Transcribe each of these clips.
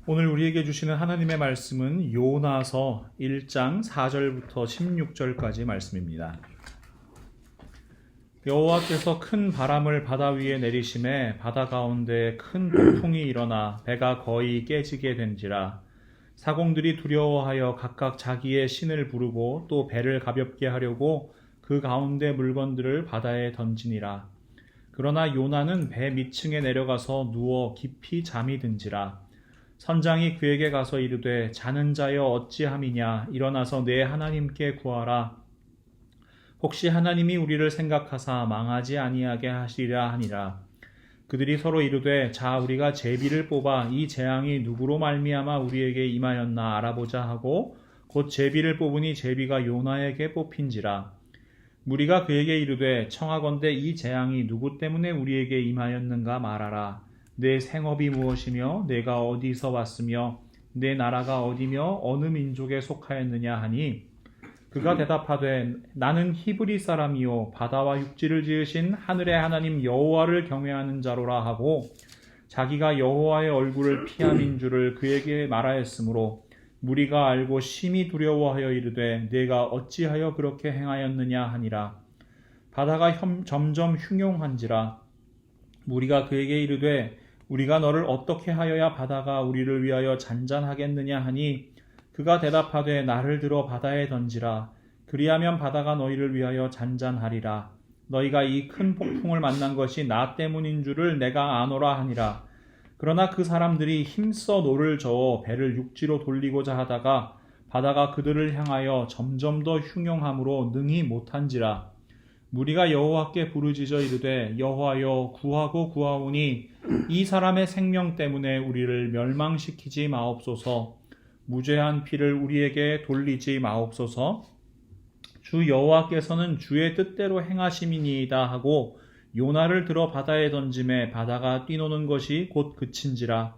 오늘 우리에게 주시는 하나님의 말씀은 요나서 1장 4절부터 16절까지 말씀입니다. 여호와께서 큰 바람을 바다 위에 내리심에 바다 가운데 큰 폭풍이 일어나 배가 거의 깨지게 된지라. 사공들이 두려워하여 각각 자기의 신을 부르고 또 배를 가볍게 하려고 그 가운데 물건들을 바다에 던지니라. 그러나 요나는 배 밑층에 내려가서 누워 깊이 잠이 든지라. 선장이 그에게 가서 이르되 자는 자여 어찌함이냐, 일어나서 내 하나님께 구하라. 혹시 하나님이 우리를 생각하사 망하지 아니하게 하시리라 하니라. 그들이 서로 이르되 자 우리가 제비를 뽑아 이 재앙이 누구로 말미암아 우리에게 임하였나 알아보자 하고 곧 제비를 뽑으니 제비가 요나에게 뽑힌지라. 무리가 그에게 이르되 청하건대 이 재앙이 누구 때문에 우리에게 임하였는가 말하라. 내 생업이 무엇이며 내가 어디서 왔으며 내 나라가 어디며 어느 민족에 속하였느냐 하니 그가 대답하되 나는 히브리 사람이요 바다와 육지를 지으신 하늘의 하나님 여호와를 경외하는 자로라 하고 자기가 여호와의 얼굴을 피함인 줄을 그에게 말하였으므로 무리가 알고 심히 두려워하여 이르되 내가 어찌하여 그렇게 행하였느냐 하니라. 바다가 점점 흉용한지라. 무리가 그에게 이르되 우리가 너를 어떻게 하여야 바다가 우리를 위하여 잔잔하겠느냐 하니 그가 대답하되 나를 들어 바다에 던지라. 그리하면 바다가 너희를 위하여 잔잔하리라. 너희가 이 큰 폭풍을 만난 것이 나 때문인 줄을 내가 아노라 하니라. 그러나 그 사람들이 힘써 노를 저어 배를 육지로 돌리고자 하다가 바다가 그들을 향하여 점점 더 흉용함으로 능히 못한지라. 무리가 여호와께 부르짖어 이르되 여호와여 구하고 구하오니 이 사람의 생명 때문에 우리를 멸망시키지 마옵소서. 무죄한 피를 우리에게 돌리지 마옵소서. 주 여호와께서는 주의 뜻대로 행하심이니이다 하고 요나를 들어 바다에 던짐에 바다가 뛰노는 것이 곧 그친지라.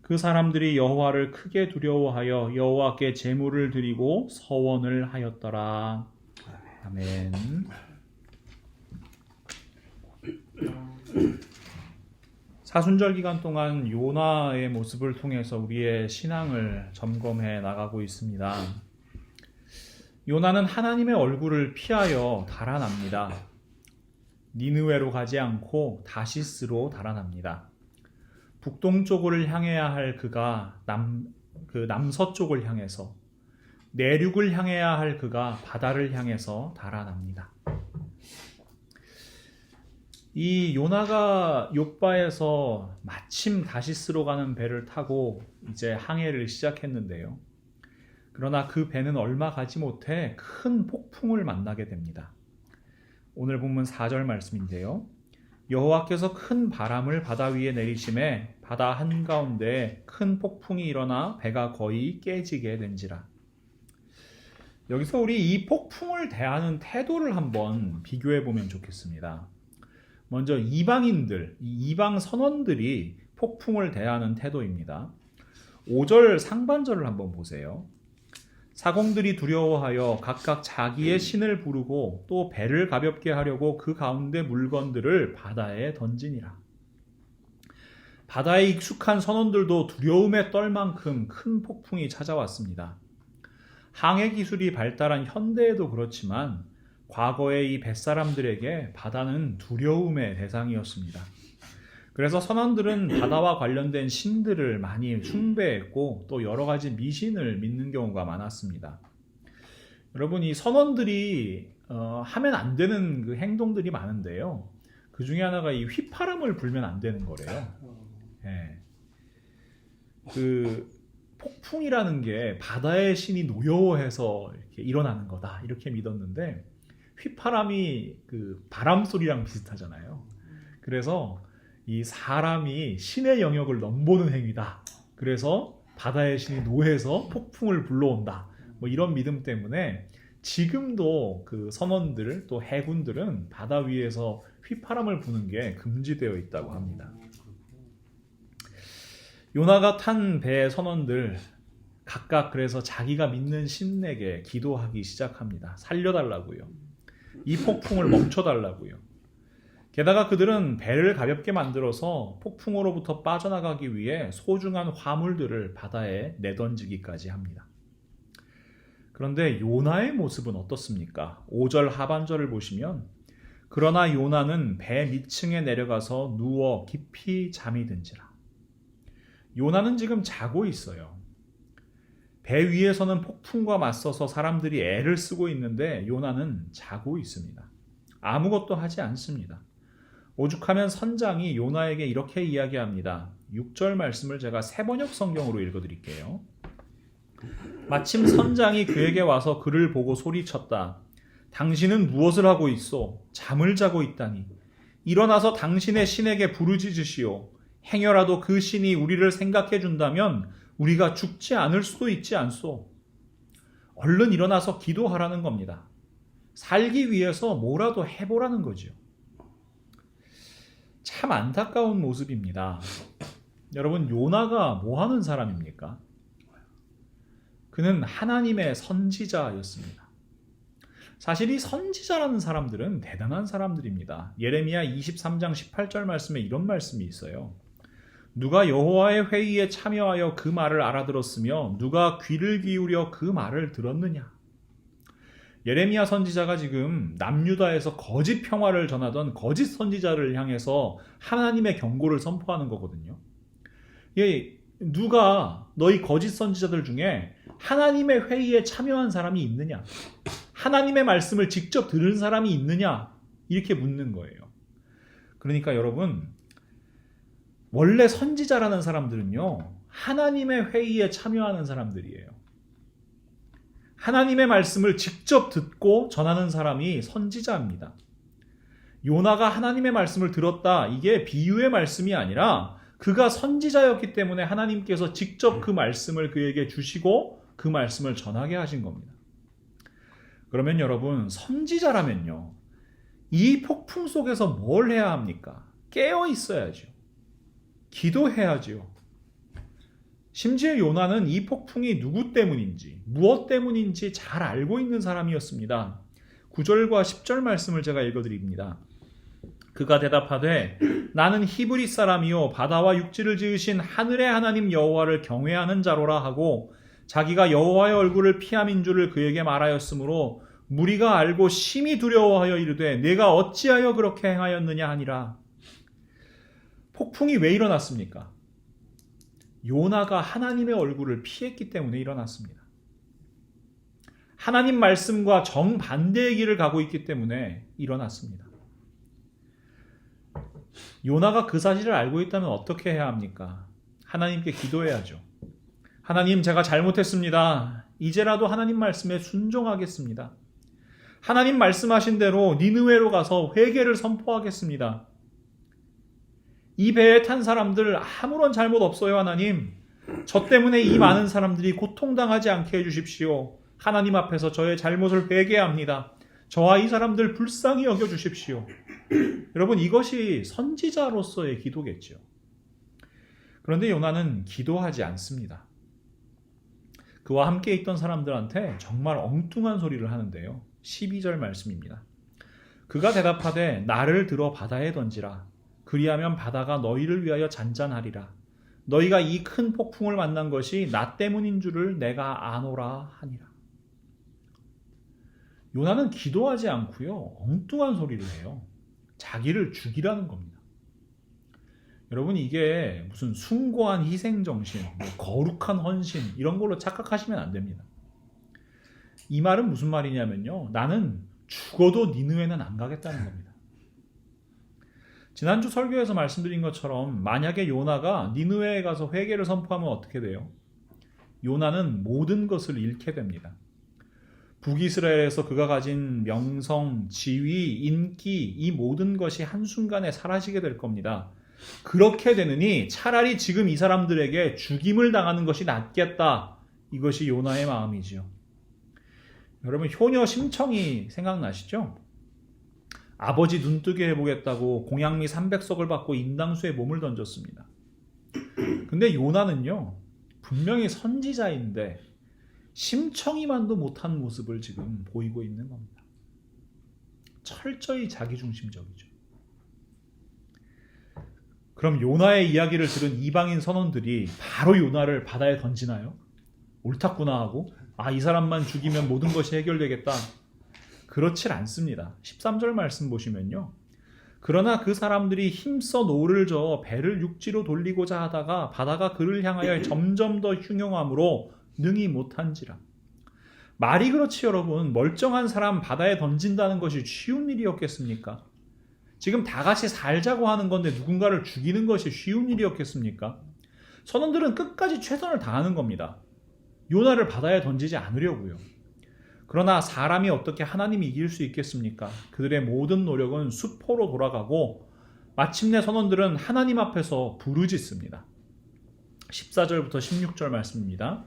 그 사람들이 여호와를 크게 두려워하여 여호와께 제물을 드리고 서원을 하였더라. 아멘. 사순절 기간 동안 요나의 모습을 통해서 우리의 신앙을 점검해 나가고 있습니다. 요나는 하나님의 얼굴을 피하여 달아납니다. 니느웨로 가지 않고 다시스로 달아납니다. 북동쪽을 향해야 할 그가 남서쪽을 향해서, 내륙을 향해야 할 그가 바다를 향해서 달아납니다. 이 요나가 욥바에서 마침 다시스로 가는 배를 타고 이제 항해를 시작했는데요. 그러나 그 배는 얼마 가지 못해 큰 폭풍을 만나게 됩니다. 오늘 본문 4절 말씀인데요. 여호와께서 큰 바람을 바다 위에 내리심에 바다 한가운데 큰 폭풍이 일어나 배가 거의 깨지게 된지라. 여기서 우리 이 폭풍을 대하는 태도를 한번 비교해 보면 좋겠습니다. 먼저 이방인들, 이방 선원들이 폭풍을 대하는 태도입니다. 5절 상반절을 한번 보세요. 사공들이 두려워하여 각각 자기의 신을 부르고 또 배를 가볍게 하려고 그 가운데 물건들을 바다에 던지니라. 바다에 익숙한 선원들도 두려움에 떨 만큼 큰 폭풍이 찾아왔습니다. 항해 기술이 발달한 현대에도 그렇지만 과거의 이 뱃사람들에게 바다는 두려움의 대상이었습니다. 그래서 선원들은 바다와 관련된 신들을 많이 숭배했고 또 여러 가지 미신을 믿는 경우가 많았습니다. 여러분, 이 선원들이 하면 안 되는 그 행동들이 많은데요. 그 중에 하나가 이 휘파람을 불면 안 되는 거래요. 네. 그 폭풍이라는 게 바다의 신이 노여워해서 이렇게 일어나는 거다 이렇게 믿었는데 휘파람이 그 바람 소리랑 비슷하잖아요. 그래서 이 사람이 신의 영역을 넘보는 행위다. 그래서 바다의 신이 노해서 폭풍을 불러온다. 뭐 이런 믿음 때문에 지금도 그 선원들 또 해군들은 바다 위에서 휘파람을 부는 게 금지되어 있다고 합니다. 요나가 탄 배의 선원들 각각 그래서 자기가 믿는 신에게 기도하기 시작합니다. 살려달라고요. 이 폭풍을 멈춰달라고요. 게다가 그들은 배를 가볍게 만들어서 폭풍으로부터 빠져나가기 위해 소중한 화물들을 바다에 내던지기까지 합니다. 그런데 요나의 모습은 어떻습니까? 5절 하반절을 보시면 그러나 요나는 배 밑층에 내려가서 누워 깊이 잠이 든지라. 요나는 지금 자고 있어요. 배 위에서는 폭풍과 맞서서 사람들이 애를 쓰고 있는데 요나는 자고 있습니다. 아무것도 하지 않습니다. 오죽하면 선장이 요나에게 이렇게 이야기합니다. 6절 말씀을 제가 새번역 성경으로 읽어드릴게요. 마침 선장이 그에게 와서 그를 보고 소리쳤다. 당신은 무엇을 하고 있소? 잠을 자고 있다니. 일어나서 당신의 신에게 부르짖으시오. 행여라도 그 신이 우리를 생각해 준다면 우리가 죽지 않을 수도 있지 않소. 얼른 일어나서 기도하라는 겁니다. 살기 위해서 뭐라도 해보라는 거죠. 참 안타까운 모습입니다. 여러분, 요나가 뭐 하는 사람입니까? 그는 하나님의 선지자였습니다. 사실 이 선지자라는 사람들은 대단한 사람들입니다. 예레미야 23장 18절 말씀에 이런 말씀이 있어요. 누가 여호와의 회의에 참여하여 그 말을 알아들었으며 누가 귀를 기울여 그 말을 들었느냐. 예레미야 선지자가 지금 남유다에서 거짓 평화를 전하던 거짓 선지자를 향해서 하나님의 경고를 선포하는 거거든요. 누가 너희 거짓 선지자들 중에 하나님의 회의에 참여한 사람이 있느냐? 하나님의 말씀을 직접 들은 사람이 있느냐? 이렇게 묻는 거예요. 그러니까 여러분, 원래 선지자라는 사람들은요, 하나님의 회의에 참여하는 사람들이에요. 하나님의 말씀을 직접 듣고 전하는 사람이 선지자입니다. 요나가 하나님의 말씀을 들었다. 이게 비유의 말씀이 아니라 그가 선지자였기 때문에 하나님께서 직접 그 말씀을 그에게 주시고 그 말씀을 전하게 하신 겁니다. 그러면 여러분, 선지자라면요, 이 폭풍 속에서 뭘 해야 합니까? 깨어 있어야죠. 기도해야죠. 심지어 요나는 이 폭풍이 누구 때문인지, 무엇 때문인지 잘 알고 있는 사람이었습니다. 9절과 10절 말씀을 제가 읽어드립니다. 그가 대답하되 나는 히브리 사람이요 바다와 육지를 지으신 하늘의 하나님 여호와를 경외하는 자로라 하고 자기가 여호와의 얼굴을 피함인 줄을 그에게 말하였으므로 무리가 알고 심히 두려워하여 이르되 내가 어찌하여 그렇게 행하였느냐 하니라. 폭풍이 왜 일어났습니까? 요나가 하나님의 얼굴을 피했기 때문에 일어났습니다. 하나님 말씀과 정반대의 길을 가고 있기 때문에 일어났습니다. 요나가 그 사실을 알고 있다면 어떻게 해야 합니까? 하나님께 기도해야죠. 하나님, 제가 잘못했습니다. 이제라도 하나님 말씀에 순종하겠습니다. 하나님 말씀하신 대로 니느웨로 가서 회개를 선포하겠습니다. 이 배에 탄 사람들 아무런 잘못 없어요, 하나님. 저 때문에 이 많은 사람들이 고통당하지 않게 해주십시오. 하나님 앞에서 저의 잘못을 회개합니다. 저와 이 사람들 불쌍히 여겨주십시오. 여러분, 이것이 선지자로서의 기도겠죠. 그런데 요나는 기도하지 않습니다. 그와 함께 있던 사람들한테 정말 엉뚱한 소리를 하는데요. 12절 말씀입니다. 그가 대답하되 나를 들어 바다에 던지라. 그리하면 바다가 너희를 위하여 잔잔하리라. 너희가 이 큰 폭풍을 만난 것이 나 때문인 줄을 내가 아노라 하니라. 요나는 기도하지 않고요, 엉뚱한 소리를 해요. 자기를 죽이라는 겁니다. 여러분, 이게 무슨 숭고한 희생정신, 거룩한 헌신 이런 걸로 착각하시면 안 됩니다. 이 말은 무슨 말이냐면요, 나는 죽어도 니느웨는 안 가겠다는 겁니다. 지난주 설교에서 말씀드린 것처럼 만약에 요나가 니느웨에 가서 회개를 선포하면 어떻게 돼요? 요나는 모든 것을 잃게 됩니다. 북이스라엘에서 그가 가진 명성, 지위, 인기 이 모든 것이 한순간에 사라지게 될 겁니다. 그렇게 되느니 차라리 지금 이 사람들에게 죽임을 당하는 것이 낫겠다. 이것이 요나의 마음이지요. 여러분, 효녀 심청이 생각나시죠? 아버지 눈뜨게 해보겠다고 공양미 300석을 받고 인당수에 몸을 던졌습니다. 근데 요나는요, 분명히 선지자인데 심청이만도 못한 모습을 지금 보이고 있는 겁니다. 철저히 자기중심적이죠. 그럼 요나의 이야기를 들은 이방인 선원들이 바로 요나를 바다에 던지나요? 옳았구나 하고 이 사람만 죽이면 모든 것이 해결되겠다. 그렇질 않습니다. 13절 말씀 보시면요. 그러나 그 사람들이 힘써 노를 저어 배를 육지로 돌리고자 하다가 바다가 그를 향하여 점점 더 흉용함으로 능히 못한지라. 말이 그렇지 여러분. 멀쩡한 사람 바다에 던진다는 것이 쉬운 일이었겠습니까? 지금 다 같이 살자고 하는 건데 누군가를 죽이는 것이 쉬운 일이었겠습니까? 선원들은 끝까지 최선을 다하는 겁니다. 요나를 바다에 던지지 않으려고요. 그러나 사람이 어떻게 하나님이 이길 수 있겠습니까? 그들의 모든 노력은 수포로 돌아가고 마침내 선원들은 하나님 앞에서 부르짖습니다. 14절부터 16절 말씀입니다.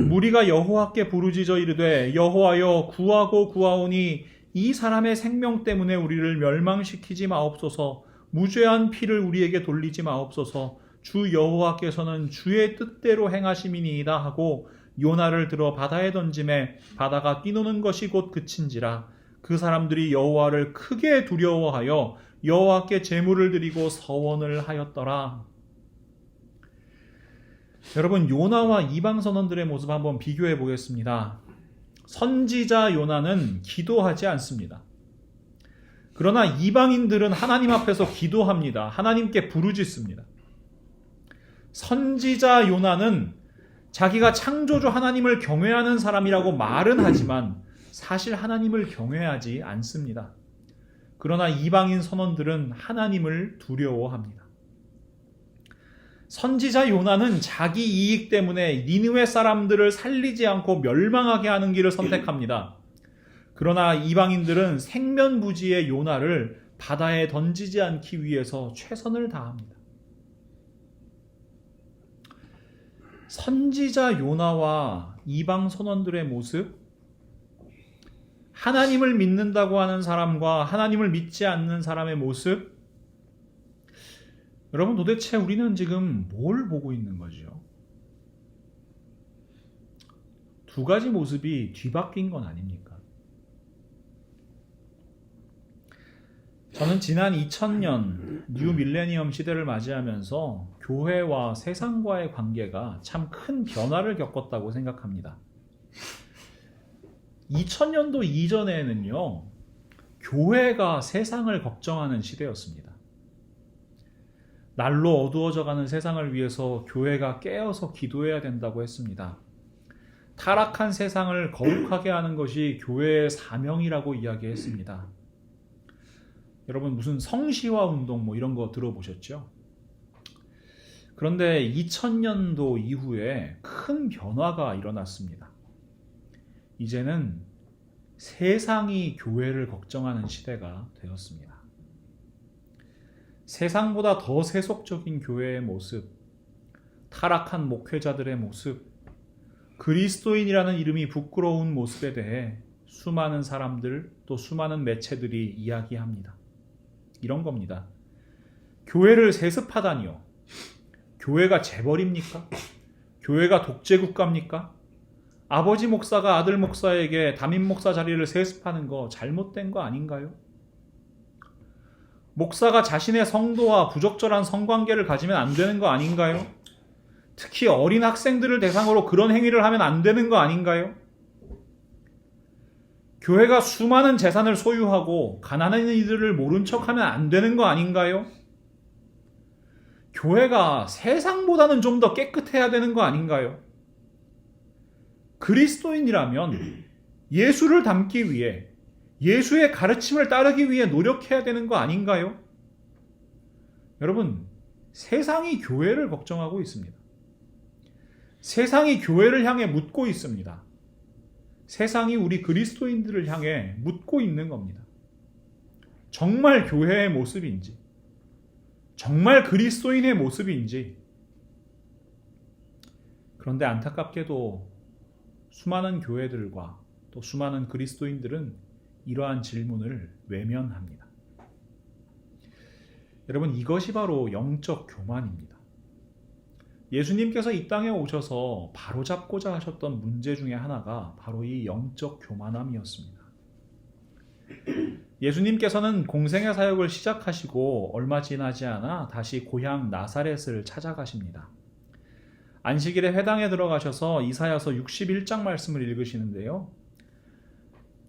무리가 여호와께 부르짖어 이르되 여호와여 구하고 구하오니 이 사람의 생명 때문에 우리를 멸망시키지 마옵소서. 무죄한 피를 우리에게 돌리지 마옵소서. 주 여호와께서는 주의 뜻대로 행하심이니이다 하고 요나를 들어 바다에 던짐에 바다가 뛰노는 것이 곧 그친지라. 그 사람들이 여호와를 크게 두려워하여 여호와께 제물을 드리고 서원을 하였더라. 여러분, 요나와 이방 선원들의 모습 한번 비교해 보겠습니다. 선지자 요나는 기도하지 않습니다. 그러나 이방인들은 하나님 앞에서 기도합니다. 하나님께 부르짖습니다. 선지자 요나는 자기가 창조주 하나님을 경외하는 사람이라고 말은 하지만 사실 하나님을 경외하지 않습니다. 그러나 이방인 선원들은 하나님을 두려워합니다. 선지자 요나는 자기 이익 때문에 니느웨 사람들을 살리지 않고 멸망하게 하는 길을 선택합니다. 그러나 이방인들은 생면부지의 요나를 바다에 던지지 않기 위해서 최선을 다합니다. 선지자 요나와 이방 선원들의 모습, 하나님을 믿는다고 하는 사람과 하나님을 믿지 않는 사람의 모습, 여러분 도대체 우리는 지금 뭘 보고 있는 거죠? 두 가지 모습이 뒤바뀐 건 아닙니까? 저는 지난 2000년 뉴 밀레니엄 시대를 맞이하면서 교회와 세상과의 관계가 참 큰 변화를 겪었다고 생각합니다. 2000년도 이전에는요, 교회가 세상을 걱정하는 시대였습니다. 날로 어두워져가는 세상을 위해서 교회가 깨어서 기도해야 된다고 했습니다. 타락한 세상을 거룩하게 하는 것이 교회의 사명이라고 이야기했습니다. 여러분 무슨 성시화 운동 이런 거 들어보셨죠? 그런데 2000년도 이후에 큰 변화가 일어났습니다. 이제는 세상이 교회를 걱정하는 시대가 되었습니다. 세상보다 더 세속적인 교회의 모습, 타락한 목회자들의 모습, 그리스도인이라는 이름이 부끄러운 모습에 대해 수많은 사람들 또 수많은 매체들이 이야기합니다. 이런 겁니다. 교회를 세습하다니요. 교회가 재벌입니까? 교회가 독재국가입니까? 아버지 목사가 아들 목사에게 담임 목사 자리를 세습하는 거 잘못된 거 아닌가요? 목사가 자신의 성도와 부적절한 성관계를 가지면 안 되는 거 아닌가요? 특히 어린 학생들을 대상으로 그런 행위를 하면 안 되는 거 아닌가요? 교회가 수많은 재산을 소유하고 가난한 이들을 모른 척하면 안 되는 거 아닌가요? 교회가 세상보다는 좀 더 깨끗해야 되는 거 아닌가요? 그리스도인이라면 예수를 닮기 위해, 예수의 가르침을 따르기 위해 노력해야 되는 거 아닌가요? 여러분, 세상이 교회를 걱정하고 있습니다. 세상이 교회를 향해 묻고 있습니다. 세상이 우리 그리스도인들을 향해 묻고 있는 겁니다. 정말 교회의 모습인지, 정말 그리스도인의 모습인지. 그런데 안타깝게도 수많은 교회들과 또 수많은 그리스도인들은 이러한 질문을 외면합니다. 여러분, 이것이 바로 영적 교만입니다. 예수님께서 이 땅에 오셔서 바로잡고자 하셨던 문제 중에 하나가 바로 이 영적 교만함이었습니다. 예수님께서는 공생의 사역을 시작하시고 얼마 지나지 않아 다시 고향 나사렛을 찾아가십니다. 안식일에 회당에 들어가셔서 이사야서 61장 말씀을 읽으시는데요.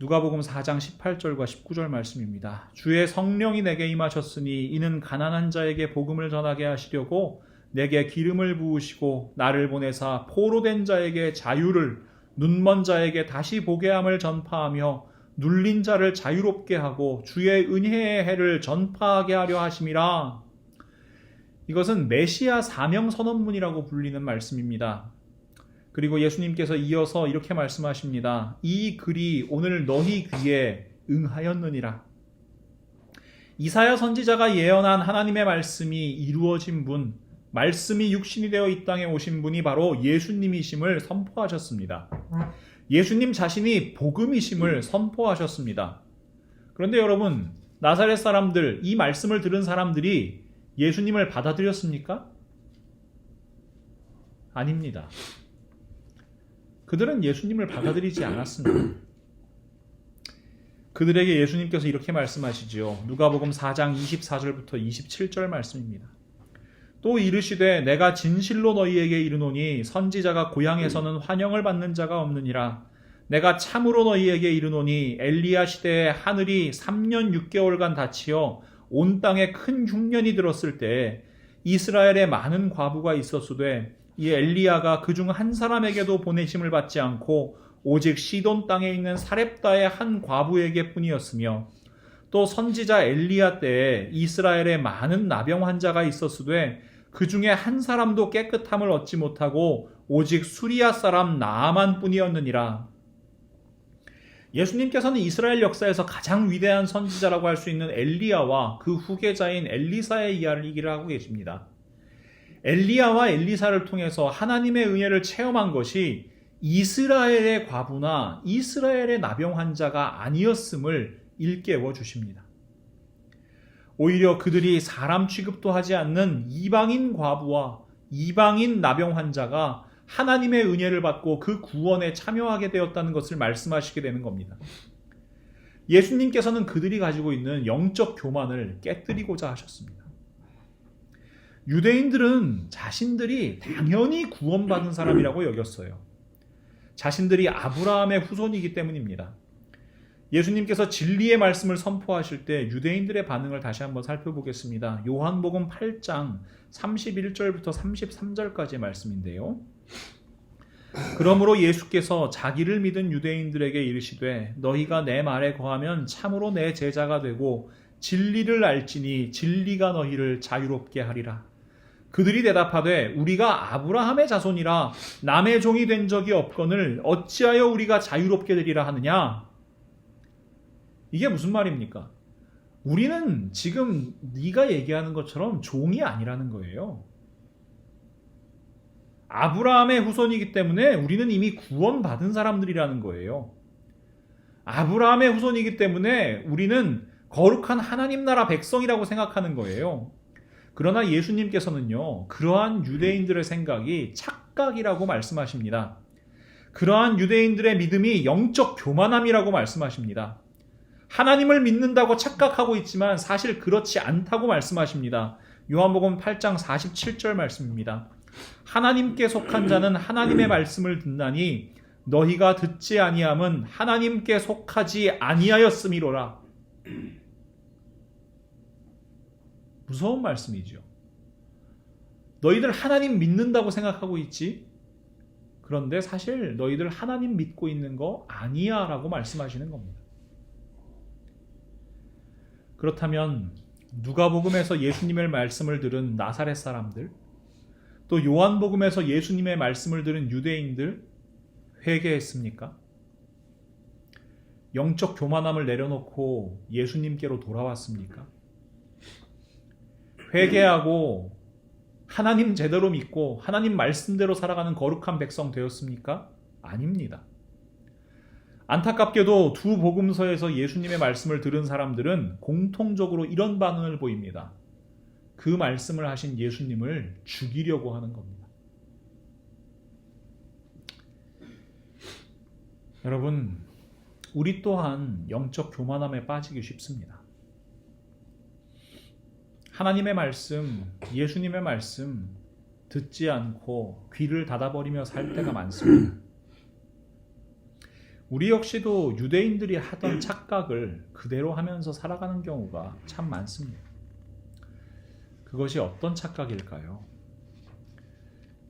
누가복음 4장 18절과 19절 말씀입니다. 주의 성령이 내게 임하셨으니 이는 가난한 자에게 복음을 전하게 하시려고 내게 기름을 부으시고 나를 보내사 포로된 자에게 자유를, 눈먼 자에게 다시 보게 함을 전파하며 눌린 자를 자유롭게 하고 주의 은혜의 해를 전파하게 하려 하심이라. 이것은 메시아 사명 선언문이라고 불리는 말씀입니다. 그리고 예수님께서 이어서 이렇게 말씀하십니다. 이 글이 오늘 너희 귀에 응하였느니라. 이사야 선지자가 예언한 하나님의 말씀이 이루어진 분, 말씀이 육신이 되어 이 땅에 오신 분이 바로 예수님이심을 선포하셨습니다. 예수님 자신이 복음이심을 선포하셨습니다. 그런데 여러분, 나사렛 사람들, 이 말씀을 들은 사람들이 예수님을 받아들였습니까? 아닙니다. 그들은 예수님을 받아들이지 않았습니다. 그들에게 예수님께서 이렇게 말씀하시죠. 누가복음 4장 24절부터 27절 말씀입니다. 또 이르시되 내가 진실로 너희에게 이르노니 선지자가 고향에서는 환영을 받는 자가 없느니라. 내가 참으로 너희에게 이르노니 엘리야 시대에 하늘이 3년 6개월간 닫히어 온 땅에 큰 흉년이 들었을 때 이스라엘에 많은 과부가 있었으되 이 엘리야가 그중 한 사람에게도 보내심을 받지 않고 오직 시돈 땅에 있는 사렙다의 한 과부에게 뿐이었으며 또 선지자 엘리야 때에 이스라엘에 많은 나병 환자가 있었으되 그 중에 한 사람도 깨끗함을 얻지 못하고 오직 수리아 사람 나아만 뿐이었느니라. 예수님께서는 이스라엘 역사에서 가장 위대한 선지자라고 할 수 있는 엘리야와 그 후계자인 엘리사의 이야기를 하고 계십니다. 엘리야와 엘리사를 통해서 하나님의 은혜를 체험한 것이 이스라엘의 과부나 이스라엘의 나병 환자가 아니었음을 일깨워 주십니다. 오히려 그들이 사람 취급도 하지 않는 이방인 과부와 이방인 나병 환자가 하나님의 은혜를 받고 그 구원에 참여하게 되었다는 것을 말씀하시게 되는 겁니다. 예수님께서는 그들이 가지고 있는 영적 교만을 깨뜨리고자 하셨습니다. 유대인들은 자신들이 당연히 구원받은 사람이라고 여겼어요. 자신들이 아브라함의 후손이기 때문입니다. 예수님께서 진리의 말씀을 선포하실 때 유대인들의 반응을 다시 한번 살펴보겠습니다. 요한복음 8장 31절부터 33절까지의 말씀인데요. 그러므로 예수께서 자기를 믿은 유대인들에게 이르시되 너희가 내 말에 거하면 참으로 내 제자가 되고 진리를 알지니 진리가 너희를 자유롭게 하리라. 그들이 대답하되 우리가 아브라함의 자손이라 남의 종이 된 적이 없거늘 어찌하여 우리가 자유롭게 되리라 하느냐. 이게 무슨 말입니까? 우리는 지금 네가 얘기하는 것처럼 종이 아니라는 거예요. 아브라함의 후손이기 때문에 우리는 이미 구원받은 사람들이라는 거예요. 아브라함의 후손이기 때문에 우리는 거룩한 하나님 나라 백성이라고 생각하는 거예요. 그러나 예수님께서는요, 그러한 유대인들의 생각이 착각이라고 말씀하십니다. 그러한 유대인들의 믿음이 영적 교만함이라고 말씀하십니다. 하나님을 믿는다고 착각하고 있지만 사실 그렇지 않다고 말씀하십니다. 요한복음 8장 47절 말씀입니다. 하나님께 속한 자는 하나님의 말씀을 듣나니 너희가 듣지 아니함은 하나님께 속하지 아니하였음이로라. 무서운 말씀이죠. 너희들 하나님 믿는다고 생각하고 있지? 그런데 사실 너희들 하나님 믿고 있는 거 아니야 라고 말씀하시는 겁니다. 그렇다면 누가복음에서 예수님의 말씀을 들은 나사렛 사람들, 또 요한복음에서 예수님의 말씀을 들은 유대인들 회개했습니까? 영적 교만함을 내려놓고 예수님께로 돌아왔습니까? 회개하고 하나님 제대로 믿고 하나님 말씀대로 살아가는 거룩한 백성 되었습니까? 아닙니다. 안타깝게도 두 복음서에서 예수님의 말씀을 들은 사람들은 공통적으로 이런 반응을 보입니다. 그 말씀을 하신 예수님을 죽이려고 하는 겁니다. 여러분, 우리 또한 영적 교만함에 빠지기 쉽습니다. 하나님의 말씀, 예수님의 말씀 듣지 않고 귀를 닫아버리며 살 때가 많습니다. 우리 역시도 유대인들이 하던 착각을 그대로 하면서 살아가는 경우가 참 많습니다. 그것이 어떤 착각일까요?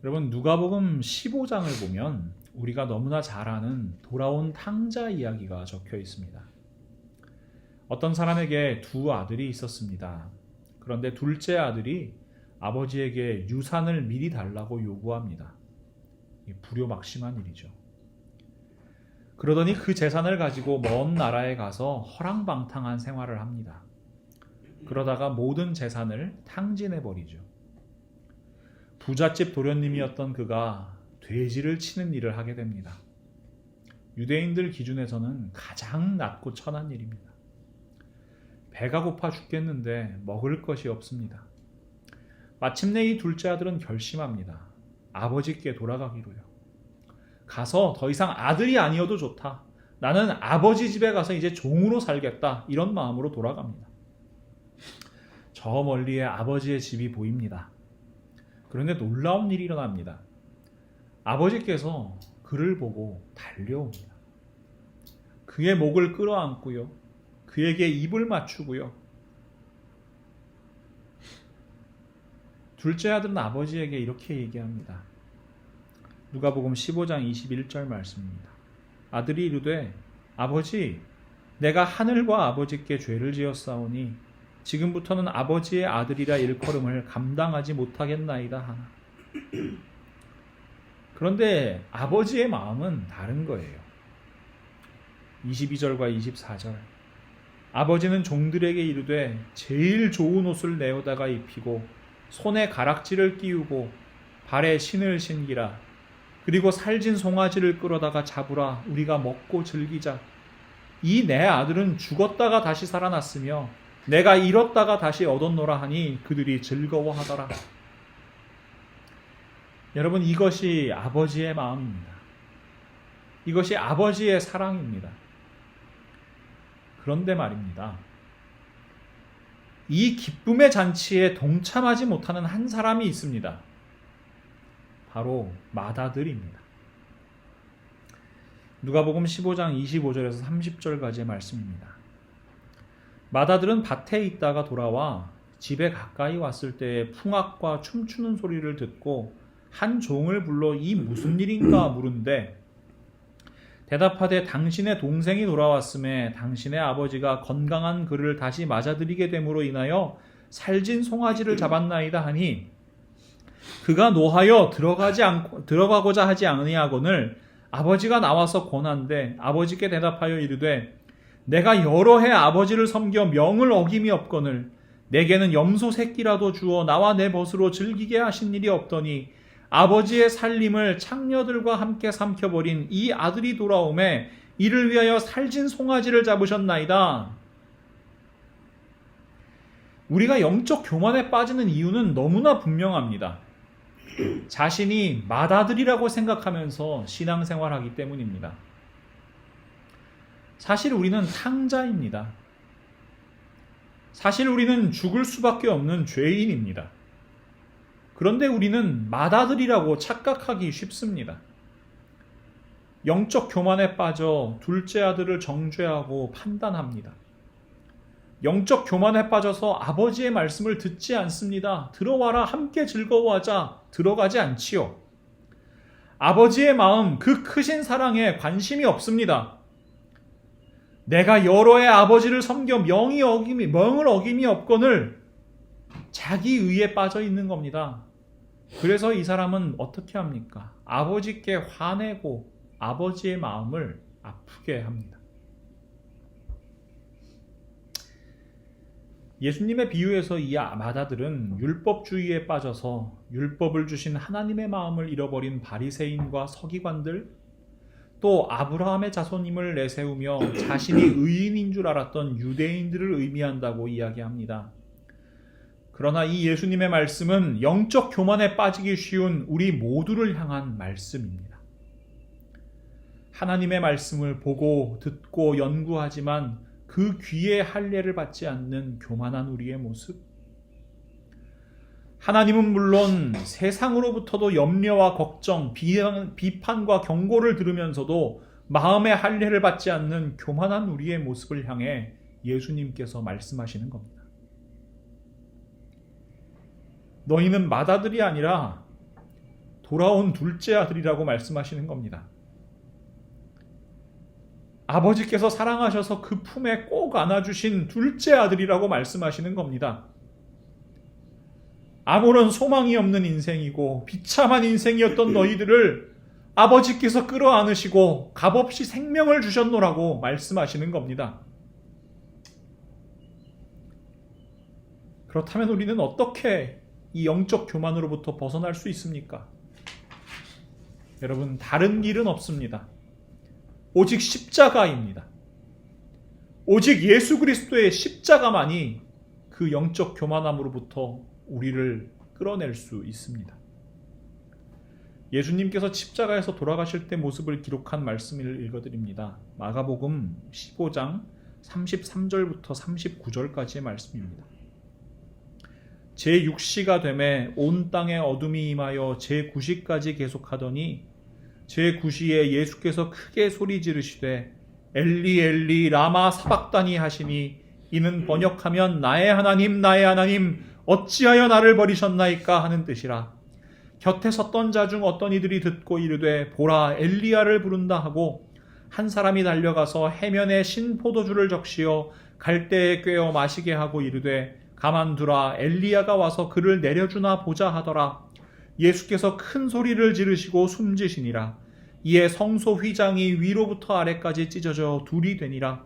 여러분, 누가복음 15장을 보면 우리가 너무나 잘 아는 돌아온 탕자 이야기가 적혀 있습니다. 어떤 사람에게 두 아들이 있었습니다. 그런데 둘째 아들이 아버지에게 유산을 미리 달라고 요구합니다. 불효막심한 일이죠. 그러더니 그 재산을 가지고 먼 나라에 가서 허랑방탕한 생활을 합니다. 그러다가 모든 재산을 탕진해버리죠. 부잣집 도련님이었던 그가 돼지를 치는 일을 하게 됩니다. 유대인들 기준에서는 가장 낮고 천한 일입니다. 배가 고파 죽겠는데 먹을 것이 없습니다. 마침내 이 둘째 아들은 결심합니다. 아버지께 돌아가기로요. 가서 더 이상 아들이 아니어도 좋다. 나는 아버지 집에 가서 이제 종으로 살겠다. 이런 마음으로 돌아갑니다. 저 멀리에 아버지의 집이 보입니다. 그런데 놀라운 일이 일어납니다. 아버지께서 그를 보고 달려옵니다. 그의 목을 끌어안고요. 그에게 입을 맞추고요. 둘째 아들은 아버지에게 이렇게 얘기합니다. 누가복음 15장 21절 말씀입니다. 아들이 이르되 아버지, 내가 하늘과 아버지께 죄를 지었사오니 지금부터는 아버지의 아들이라 일컬음을 감당하지 못하겠나이다 하나. 그런데 아버지의 마음은 다른 거예요. 22절과 24절. 아버지는 종들에게 이르되 제일 좋은 옷을 내어다가 입히고 손에 가락지를 끼우고 발에 신을 신기라. 그리고 살진 송아지를 끌어다가 잡으라. 우리가 먹고 즐기자. 이 내 아들은 죽었다가 다시 살아났으며 내가 잃었다가 다시 얻었노라 하니 그들이 즐거워하더라. 여러분, 이것이 아버지의 마음입니다. 이것이 아버지의 사랑입니다. 그런데 말입니다. 이 기쁨의 잔치에 동참하지 못하는 한 사람이 있습니다. 바로 맏아들입니다. 누가복음 15장 25절에서 30절까지의 말씀입니다. 맏아들은 밭에 있다가 돌아와 집에 가까이 왔을 때 풍악과 춤추는 소리를 듣고 한 종을 불러 이 무슨 일인가 물은데 대답하되 당신의 동생이 돌아왔음에 당신의 아버지가 건강한 그를 다시 맞아들이게 됨으로 인하여 살진 송아지를 잡았나이다 하니 그가 노하여 들어가고자 하지 아니하거늘 아버지가 나와서 권한대 아버지께 대답하여 이르되 내가 여러 해 아버지를 섬겨 명을 어김이 없거늘 내게는 염소 새끼라도 주어 나와 내 벗으로 즐기게 하신 일이 없더니 아버지의 살림을 창녀들과 함께 삼켜버린 이 아들이 돌아오매 이를 위하여 살진 송아지를 잡으셨나이다. 우리가 영적 교만에 빠지는 이유는 너무나 분명합니다. 자신이 맏아들이라고 생각하면서 신앙생활하기 때문입니다. 사실 우리는 탕자입니다. 사실 우리는 죽을 수밖에 없는 죄인입니다. 그런데 우리는 맏아들이라고 착각하기 쉽습니다. 영적 교만에 빠져 둘째 아들을 정죄하고 판단합니다. 영적 교만에 빠져서 아버지의 말씀을 듣지 않습니다. 들어와라, 함께 즐거워하자. 들어가지 않지요. 아버지의 마음, 그 크신 사랑에 관심이 없습니다. 내가 여러 해 아버지를 섬겨 명을 어김이 없거늘 자기 의에 빠져 있는 겁니다. 그래서 이 사람은 어떻게 합니까? 아버지께 화내고 아버지의 마음을 아프게 합니다. 예수님의 비유에서 이 맏아들은 율법주의에 빠져서 율법을 주신 하나님의 마음을 잃어버린 바리새인과 서기관들, 또 아브라함의 자손임을 내세우며 자신이 의인인 줄 알았던 유대인들을 의미한다고 이야기합니다. 그러나 이 예수님의 말씀은 영적 교만에 빠지기 쉬운 우리 모두를 향한 말씀입니다. 하나님의 말씀을 보고 듣고 연구하지만 그 귀에 할례를 받지 않는 교만한 우리의 모습. 하나님은 물론 세상으로부터도 염려와 걱정, 비판과 경고를 들으면서도 마음의 할례를 받지 않는 교만한 우리의 모습을 향해 예수님께서 말씀하시는 겁니다. 너희는 맏아들이 아니라 돌아온 둘째 아들이라고 말씀하시는 겁니다. 아버지께서 사랑하셔서 그 품에 꼭 안아주신 둘째 아들이라고 말씀하시는 겁니다. 아무런 소망이 없는 인생이고 비참한 인생이었던 너희들을 아버지께서 끌어안으시고 값없이 생명을 주셨노라고 말씀하시는 겁니다. 그렇다면 우리는 어떻게 이 영적 교만으로부터 벗어날 수 있습니까? 여러분, 다른 길은 없습니다. 오직 십자가입니다. 오직 예수 그리스도의 십자가만이 그 영적 교만함으로부터 우리를 끌어낼 수 있습니다. 예수님께서 십자가에서 돌아가실 때 모습을 기록한 말씀을 읽어드립니다. 마가복음 15장 33절부터 39절까지의 말씀입니다. 제6시가 되매 온 땅에 어둠이 임하여 제9시까지 계속하더니 제9시에 예수께서 크게 소리 지르시되 엘리 엘리 라마 사박다니 하시니 이는 번역하면 나의 하나님 어찌하여 나를 버리셨나이까 하는 뜻이라. 곁에 섰던 자 중 어떤 이들이 듣고 이르되 보라 엘리야를 부른다 하고 한 사람이 달려가서 해면에 신 포도주를 적시어 갈대에 꿰어 마시게 하고 이르되 가만두라 엘리야가 와서 그를 내려주나 보자 하더라. 예수께서 큰 소리를 지르시고 숨지시니라. 이에 성소 휘장이 위로부터 아래까지 찢어져 둘이 되니라.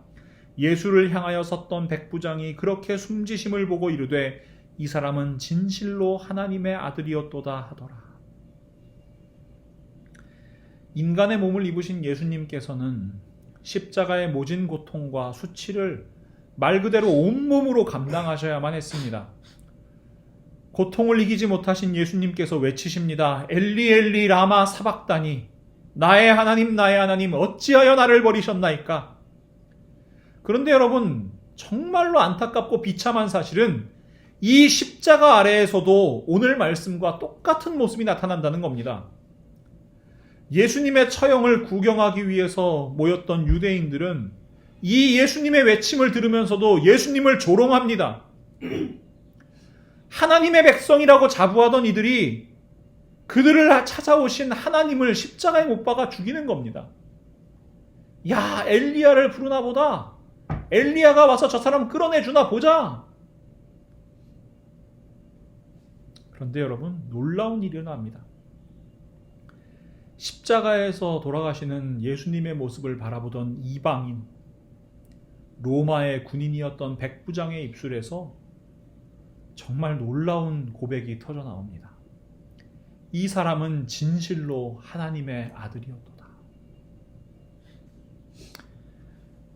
예수를 향하여 섰던 백부장이 그렇게 숨지심을 보고 이르되 이 사람은 진실로 하나님의 아들이었도다 하더라. 인간의 몸을 입으신 예수님께서는 십자가의 모진 고통과 수치를 말 그대로 온몸으로 감당하셔야만 했습니다. 고통을 이기지 못하신 예수님께서 외치십니다. 엘리 엘리 라마 사박다니 나의 하나님 어찌하여 나를 버리셨나이까. 그런데 여러분, 정말로 안타깝고 비참한 사실은 이 십자가 아래에서도 오늘 말씀과 똑같은 모습이 나타난다는 겁니다. 예수님의 처형을 구경하기 위해서 모였던 유대인들은 이 예수님의 외침을 들으면서도 예수님을 조롱합니다. 하나님의 백성이라고 자부하던 이들이 그들을 찾아오신 하나님을 십자가에 못 박아 죽이는 겁니다. 야, 엘리야를 부르나 보다. 엘리야가 와서 저 사람 끌어내주나 보자. 그런데 여러분, 놀라운 일이 일어납니다. 십자가에서 돌아가시는 예수님의 모습을 바라보던 이방인, 로마의 군인이었던 백부장의 입술에서 정말 놀라운 고백이 터져 나옵니다. 이 사람은 진실로 하나님의 아들이었도다.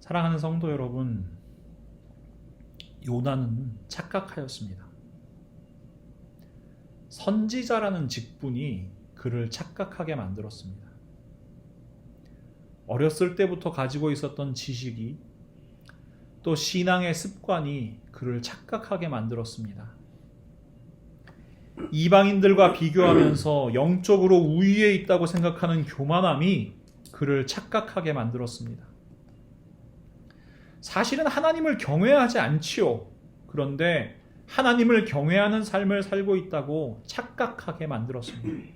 사랑하는 성도 여러분, 요나는 착각하였습니다. 선지자라는 직분이 그를 착각하게 만들었습니다. 어렸을 때부터 가지고 있었던 지식이 또 신앙의 습관이 그를 착각하게 만들었습니다. 이방인들과 비교하면서 영적으로 우위에 있다고 생각하는 교만함이 그를 착각하게 만들었습니다. 사실은 하나님을 경외하지 않지요. 그런데 하나님을 경외하는 삶을 살고 있다고 착각하게 만들었습니다.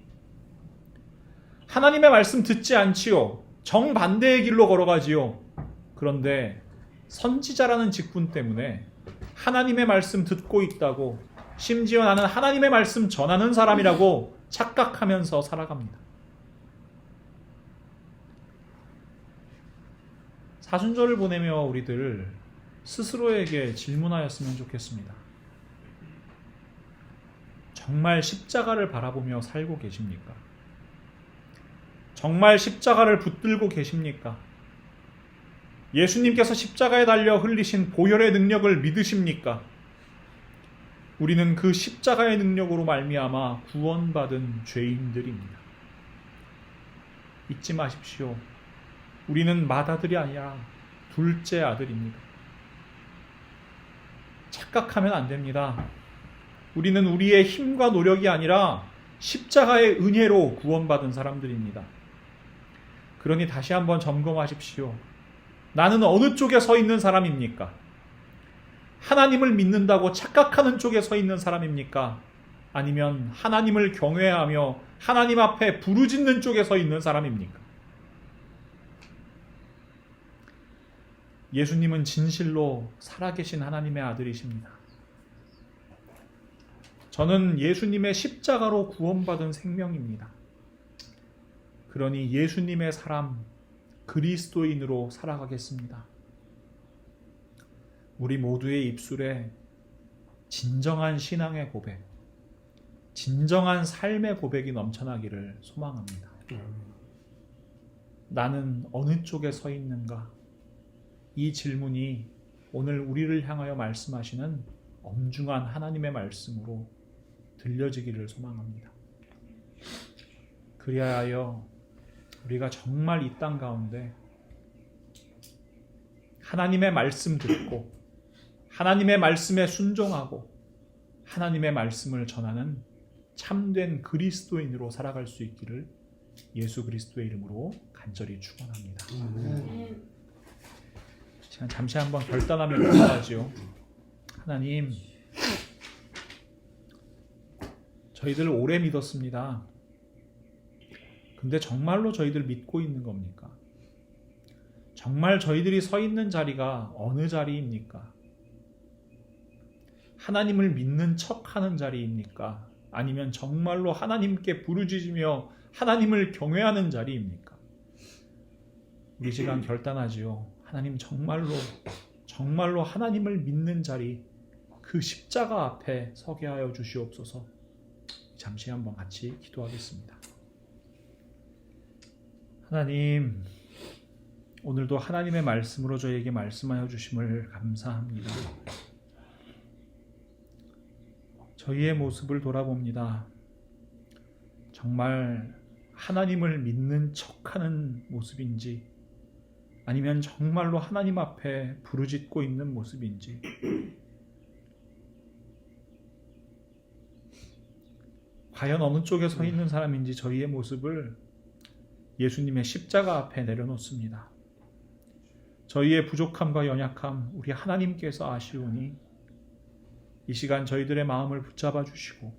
하나님의 말씀 듣지 않지요. 정반대의 길로 걸어가지요. 그런데 선지자라는 직분 때문에 하나님의 말씀 듣고 있다고, 심지어 나는 하나님의 말씀 전하는 사람이라고 착각하면서 살아갑니다. 사순절을 보내며 우리들 스스로에게 질문하였으면 좋겠습니다. 정말 십자가를 바라보며 살고 계십니까? 정말 십자가를 붙들고 계십니까? 예수님께서 십자가에 달려 흘리신 보혈의 능력을 믿으십니까? 우리는 그 십자가의 능력으로 말미암아 구원받은 죄인들입니다. 잊지 마십시오. 우리는 맏아들이 아니라 둘째 아들입니다. 착각하면 안 됩니다. 우리는 우리의 힘과 노력이 아니라 십자가의 은혜로 구원받은 사람들입니다. 그러니 다시 한번 점검하십시오. 나는 어느 쪽에 서 있는 사람입니까? 하나님을 믿는다고 착각하는 쪽에 서 있는 사람입니까? 아니면 하나님을 경외하며 하나님 앞에 부르짖는 쪽에 서 있는 사람입니까? 예수님은 진실로 살아계신 하나님의 아들이십니다. 저는 예수님의 십자가로 구원받은 생명입니다. 그러니 예수님의 사람, 그리스도인으로 살아가겠습니다. 우리 모두의 입술에 진정한 신앙의 고백, 진정한 삶의 고백이 넘쳐나기를 소망합니다. 나는 어느 쪽에 서 있는가? 이 질문이 오늘 우리를 향하여 말씀하시는 엄중한 하나님의 말씀으로 들려지기를 소망합니다. 그리하여 우리가 정말 이 땅 가운데 하나님의 말씀 듣고 하나님의 말씀에 순종하고 하나님의 말씀을 전하는 참된 그리스도인으로 살아갈 수 있기를 예수 그리스도의 이름으로 간절히 축원합니다. 제가 잠시 한번 결단하며 기도하지요. 하나님, 저희들 오래 믿었습니다. 근데 정말로 저희들 믿고 있는 겁니까? 정말 저희들이 서 있는 자리가 어느 자리입니까? 하나님을 믿는 척하는 자리입니까? 아니면 정말로 하나님께 부르짖으며 하나님을 경외하는 자리입니까? 우리 시간 결단하지요. 하나님, 정말로 하나님을 믿는 자리, 그 십자가 앞에 서게 하여 주시옵소서. 잠시 한번 같이 기도하겠습니다. 하나님, 오늘도 하나님의 말씀으로 저에게 말씀하여 주심을 감사합니다. 저희의 모습을 돌아봅니다. 정말 하나님을 믿는 척하는 모습인지 아니면 정말로 하나님 앞에 부르짖고 있는 모습인지 과연 어느 쪽에 서 있는 사람인지 저희의 모습을 예수님의 십자가 앞에 내려놓습니다. 저희의 부족함과 연약함 우리 하나님께서 아시오니 이 시간 저희들의 마음을 붙잡아 주시고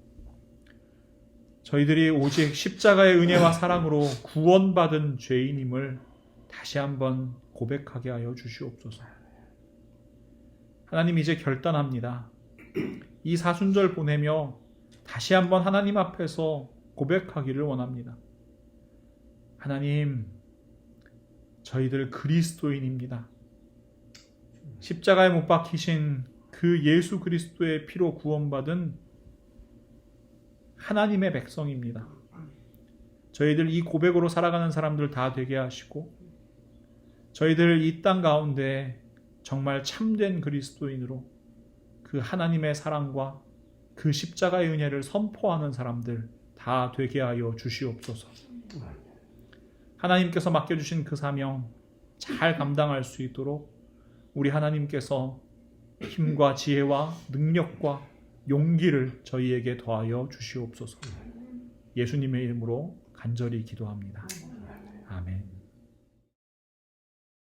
저희들이 오직 십자가의 은혜와 사랑으로 구원받은 죄인임을 다시 한번 고백하게 하여 주시옵소서. 하나님, 이제 결단합니다. 이 사순절 보내며 다시 한번 하나님 앞에서 고백하기를 원합니다. 하나님, 저희들 그리스도인입니다. 십자가에 못 박히신 그 예수 그리스도의 피로 구원받은 하나님의 백성입니다. 저희들 이 고백으로 살아가는 사람들 다 되게 하시고 저희들 이 땅 가운데 정말 참된 그리스도인으로 그 하나님의 사랑과 그 십자가의 은혜를 선포하는 사람들 다 되게 하여 주시옵소서. 하나님께서 맡겨주신 그 사명 잘 감당할 수 있도록 우리 하나님께서 힘과 지혜와 능력과 용기를 저희에게 더하여 주시옵소서. 예수님의 이름으로 간절히 기도합니다.